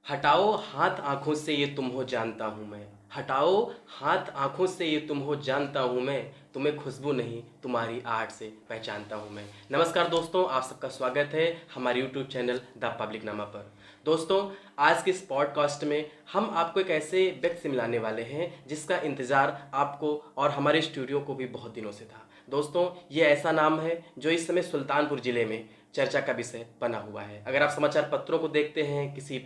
हटाओ हाथ आंखों से ये तुम हो जानता हूँ मैं। हटाओ हाथ आंखों से ये तुम हो जानता हूँ मैं। तुम्हें खुशबू नहीं तुम्हारी आहट से पहचानता हूँ मैं। नमस्कार दोस्तों, आप सबका स्वागत है हमारे यूट्यूब चैनल द पब्लिक नामा पर। दोस्तों, आज के इस पॉडकास्ट में हम आपको एक ऐसे व्यक्ति से मिलाने वाले हैं जिसका इंतज़ार आपको और हमारे स्टूडियो को भी बहुत दिनों से था। दोस्तों, ये ऐसा नाम है जो इस समय सुल्तानपुर ज़िले में चर्चा का विषय बना हुआ है। अगर आप समाचार पत्रों को देखते हैं, किसी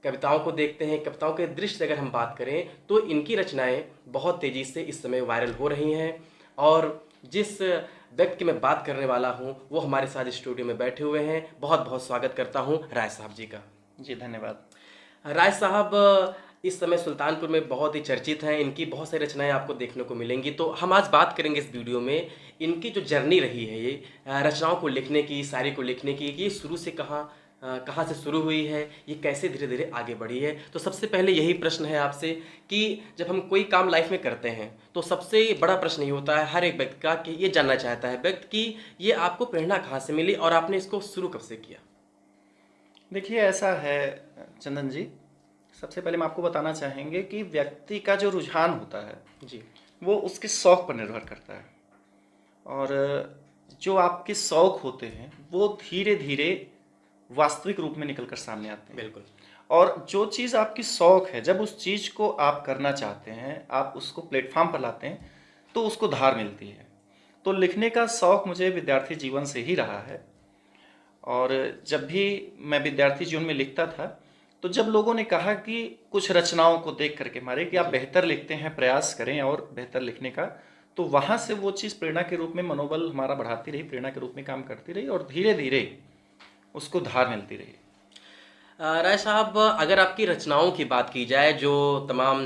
कविताओं को देखते हैं, कविताओं के दृश्य से अगर हम बात करें तो इनकी रचनाएं बहुत तेज़ी से इस समय वायरल हो रही हैं। और जिस व्यक्ति की मैं बात करने वाला हूं वो हमारे साथ स्टूडियो में बैठे हुए हैं। बहुत बहुत स्वागत करता हूं राय साहब जी का। जी धन्यवाद। राय साहब इस समय सुल्तानपुर में बहुत ही चर्चित हैं। इनकी बहुत सारी रचनाएं आपको देखने को मिलेंगी। तो हम आज बात करेंगे इस वीडियो में इनकी जो जर्नी रही है, ये रचनाओं को लिखने की, शायरी को लिखने की, ये शुरू से कहाँ से शुरू हुई है, ये कैसे धीरे धीरे आगे बढ़ी है। तो सबसे पहले यही प्रश्न है आपसे कि जब हम कोई काम लाइफ में करते हैं तो सबसे बड़ा प्रश्न ये होता है हर एक व्यक्ति का कि ये जानना चाहता है व्यक्ति कि ये आपको प्रेरणा कहाँ से मिली और आपने इसको शुरू कब से किया। देखिए ऐसा है चंदन जी, सबसे पहले हम आपको बताना चाहेंगे कि व्यक्ति का जो रुझान होता है जी वो उसके शौक पर निर्भर करता है। और जो आपके शौक होते हैं वो धीरे धीरे वास्तविक रूप में निकल कर सामने आते हैं। बिल्कुल। और जो चीज़ आपकी शौक है, जब उस चीज़ को आप करना चाहते हैं, आप उसको प्लेटफॉर्म पर लाते हैं तो उसको धार मिलती है। तो लिखने का शौक मुझे विद्यार्थी जीवन से ही रहा है। और जब भी मैं विद्यार्थी जीवन में लिखता था तो जब लोगों ने कहा कि कुछ रचनाओं को देख करके मारे कि आप बेहतर लिखते हैं, प्रयास करें और बेहतर लिखने का, तो वहाँ से वो चीज़ प्रेरणा के रूप में मनोबल हमारा बढ़ाती रही, प्रेरणा के रूप में काम करती रही और धीरे धीरे उसको धार मिलती रही। राय साहब, अगर आपकी रचनाओं की बात की जाए जो तमाम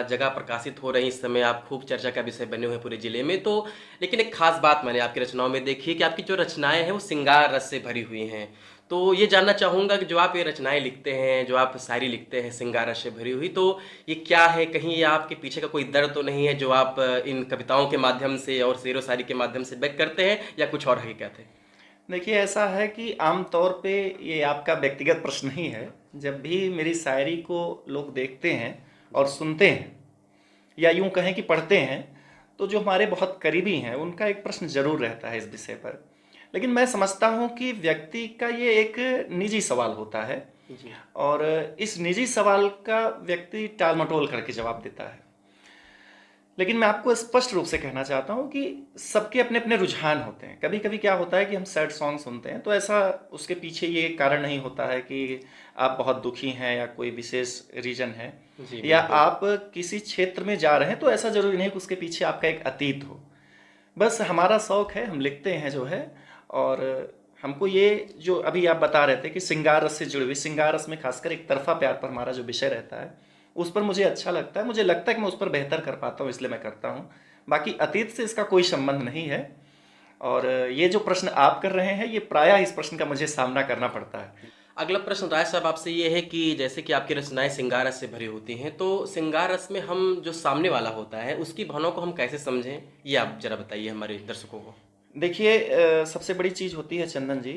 जगह प्रकाशित हो रही इस समय, आप खूब चर्चा का विषय बने हुए हैं पूरे ज़िले में, तो लेकिन एक खास बात मैंने आपकी रचनाओं में देखी कि आपकी जो रचनाएं हैं वो श्रृंगार रस से भरी हुई हैं। तो ये जानना चाहूँगा कि जो आप ये रचनाएं लिखते हैं, जो आप शायरी लिखते हैं श्रृंगार रस से भरी हुई, तो ये क्या है? कहीं ये आपके पीछे का कोई दर्द तो नहीं है जो आप इन कविताओं के माध्यम से और शेरो शायरी के माध्यम से व्यक्त करते हैं, या कुछ और हकीकत है? देखिए ऐसा है कि आमतौर पे ये आपका व्यक्तिगत प्रश्न ही है। जब भी मेरी शायरी को लोग देखते हैं और सुनते हैं या यूं कहें कि पढ़ते हैं, तो जो हमारे बहुत करीबी हैं उनका एक प्रश्न जरूर रहता है इस विषय पर। लेकिन मैं समझता हूं कि व्यक्ति का ये एक निजी सवाल होता है जी और इस निजी सवाल का व्यक्ति टाल मटोल करके जवाब देता है। लेकिन मैं आपको स्पष्ट रूप से कहना चाहता हूँ कि सबके अपने अपने रुझान होते हैं। कभी कभी क्या होता है कि हम सैड सॉन्ग सुनते हैं तो ऐसा उसके पीछे ये कारण नहीं होता है कि आप बहुत दुखी हैं या कोई विशेष रीजन है, जी या बिल्कुल। आप किसी क्षेत्र में जा रहे हैं तो ऐसा जरूरी नहीं कि उसके पीछे आपका एक अतीत हो। बस हमारा शौक है, हम लिखते हैं जो है। और हमको ये जो अभी आप बता रहे थे कि श्रृंगार रस से जुड़े हुए, श्रृंगार रस में खासकर एक तरफा प्यार पर हमारा जो विषय रहता है उस पर मुझे अच्छा लगता है। मुझे लगता है कि मैं उस पर बेहतर कर पाता हूँ, इसलिए मैं करता हूँ। बाकी अतीत से इसका कोई संबंध नहीं है। और ये जो प्रश्न आप कर रहे हैं, ये प्रायः इस प्रश्न का मुझे सामना करना पड़ता है। अगला प्रश्न राय साहब आपसे ये है कि जैसे कि आपकी रचनाएं श्रृंगार रस से भरी होती हैं, तो श्रृंगार रस में हम जो सामने वाला होता है उसकी भावनाओं को हम कैसे समझें, ये आप जरा बताइए हमारे दर्शकों को। देखिए सबसे बड़ी चीज़ होती है चंदन जी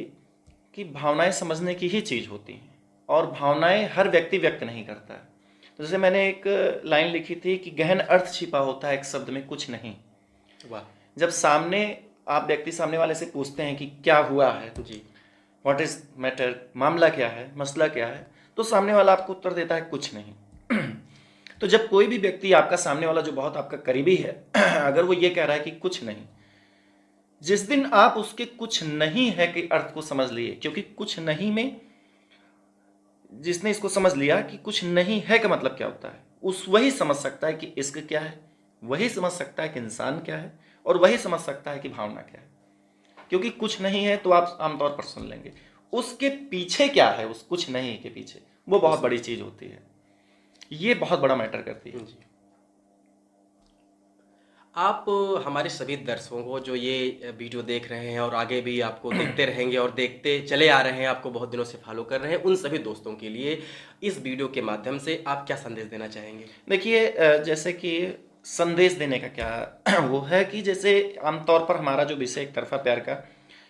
कि भावनाएं समझने की ही चीज़ होती हैं और भावनाएं हर व्यक्ति व्यक्त नहीं करता है। तो जैसे मैंने एक लाइन लिखी थी कि गहन अर्थ छिपा होता है एक शब्द में कुछ नहीं। वाह। जब सामने आप व्यक्ति सामने वाले से पूछते हैं कि क्या हुआ है, जी व्हाट इज मैटर, मामला क्या है, मसला क्या है, तो सामने वाला आपको उत्तर देता है कुछ नहीं। तो जब कोई भी व्यक्ति आपका सामने वाला जो बहुत आपका करीबी है अगर वो ये कह रहा है कि कुछ नहीं, जिस दिन आप उसके कुछ नहीं है के अर्थ को समझ लिए, क्योंकि कुछ नहीं में जिसने इसको समझ लिया कि कुछ नहीं है का मतलब क्या होता है, उस वही समझ सकता है कि इश्क क्या है, वही समझ सकता है कि इंसान क्या है, और वही समझ सकता है कि भावना क्या है। क्योंकि कुछ नहीं है तो आप आमतौर पर सुन लेंगे, उसके पीछे क्या है, उस कुछ नहीं के पीछे वो बहुत बड़ी चीज होती है। ये बहुत बड़ा मैटर करती है। जी। आप हमारे सभी दर्शकों को जो ये वीडियो देख रहे हैं और आगे भी आपको देखते रहेंगे और देखते चले आ रहे हैं, आपको बहुत दिनों से फॉलो कर रहे हैं, उन सभी दोस्तों के लिए इस वीडियो के माध्यम से आप क्या संदेश देना चाहेंगे? देखिए जैसे कि संदेश देने का क्या वो है कि जैसे आमतौर पर हमारा जो विषय एक तरफा प्यार का,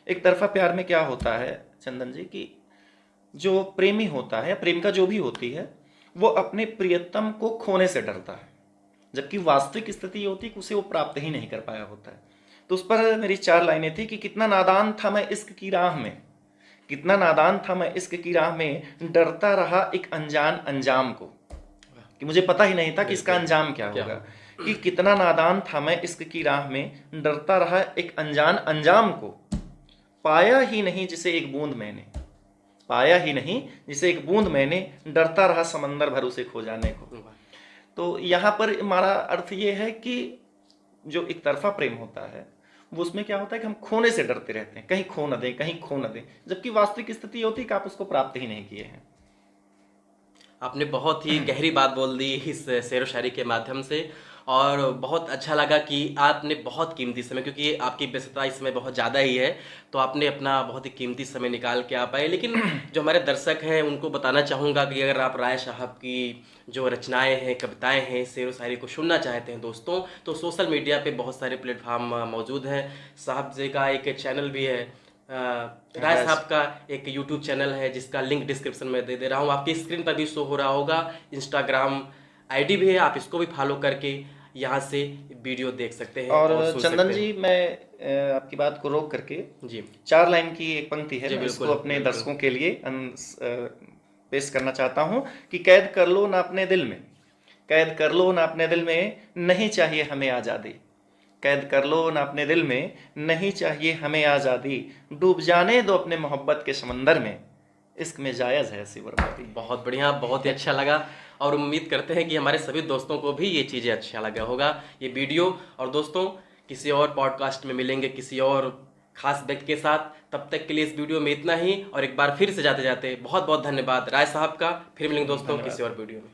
एक तरफा प्यार में क्या होता है चंदन जी कि जो प्रेमी होता है, प्रेमिका जो भी होती है, वो अपने प्रियतम को खोने से डरता है, जबकि वास्तविक स्थिति ये होती है कि उसे वो प्राप्त ही नहीं कर पाया होता है। तो उस पर मेरी 4 लाइनें थी कि कितना नादान था मैं इश्क की राह में, कितना नादान था मैं इश्क की राह में, डरता रहा एक अनजान अंजाम को, कि मुझे पता ही नहीं था कि इसका अंजाम क्या होगा। कि कितना नादान था मैं इश्क की राह में, डरता रहा एक अनजान अंजाम को, पाया ही नहीं जिसे एक बूंद मैंने, पाया ही नहीं जिसे एक बूंद मैंने, डरता रहा समंदर भर उसे खो जाने को। तो यहाँ पर हमारा अर्थ ये है कि जो एक तरफा प्रेम होता है वो उसमें क्या होता है कि हम खोने से डरते रहते हैं, कहीं खो न दें, कहीं खो न दें, जबकि वास्तविक स्थिति ये होती है कि आप उसको प्राप्त ही नहीं किए हैं। आपने बहुत ही गहरी बात बोल दी इस शेर व शायरी के माध्यम से, और बहुत अच्छा लगा कि आपने बहुत कीमती समय, क्योंकि आपकी व्यस्तता इस समय बहुत ज़्यादा ही है, तो आपने अपना बहुत ही कीमती समय निकाल के आ पाए। लेकिन जो हमारे दर्शक हैं उनको बताना चाहूँगा कि अगर आप राय साहब की जो रचनाएं हैं, कविताएं हैं, शेर व शायरी को सुनना चाहते हैं दोस्तों, तो सोशल मीडिया पे बहुत सारे प्लेटफॉर्म मौजूद हैं। साहब जी का एक चैनल भी है, राय साहब का एक यूट्यूब चैनल है जिसका लिंक डिस्क्रिप्शन में दे रहा हूँ, आपकी स्क्रीन पर भी शो हो रहा होगा। इंस्टाग्राम आईडी भी है, आप इसको भी फॉलो करके यहाँ से वीडियो देख सकते हैं और सुन चंदन सकते जी, मैं आपकी बात को रोक करके हैं। जी 4 लाइन की एक पंक्ति है, जी, मैं इसको बिल्कुल, अपने बिल्कुल। दर्शकों के लिए पेश करना चाहता हूँ कि कैद कर लो ना अपने दिल में, कैद कर लो ना अपने दिल में, नहीं चाहिए हमें आज़ादी, कैद कर लो ना अपने दिल में, नहीं चाहिए हमें आज़ादी, डूब जाने दो अपने मोहब्बत के समंदर में, इश्क में जायज़ है ऐसी बर्बादी। बहुत बढ़िया, बहुत ही अच्छा लगा, और उम्मीद करते हैं कि हमारे सभी दोस्तों को भी ये चीज़ें अच्छा लगा होगा ये वीडियो। और दोस्तों, किसी और पॉडकास्ट में मिलेंगे किसी और खास व्यक्ति के साथ, तब तक के लिए इस वीडियो में इतना ही। और एक बार फिर से जाते जाते बहुत बहुत धन्यवाद राय साहब का। फिर मिलेंगे दोस्तों किसी और वीडियो में।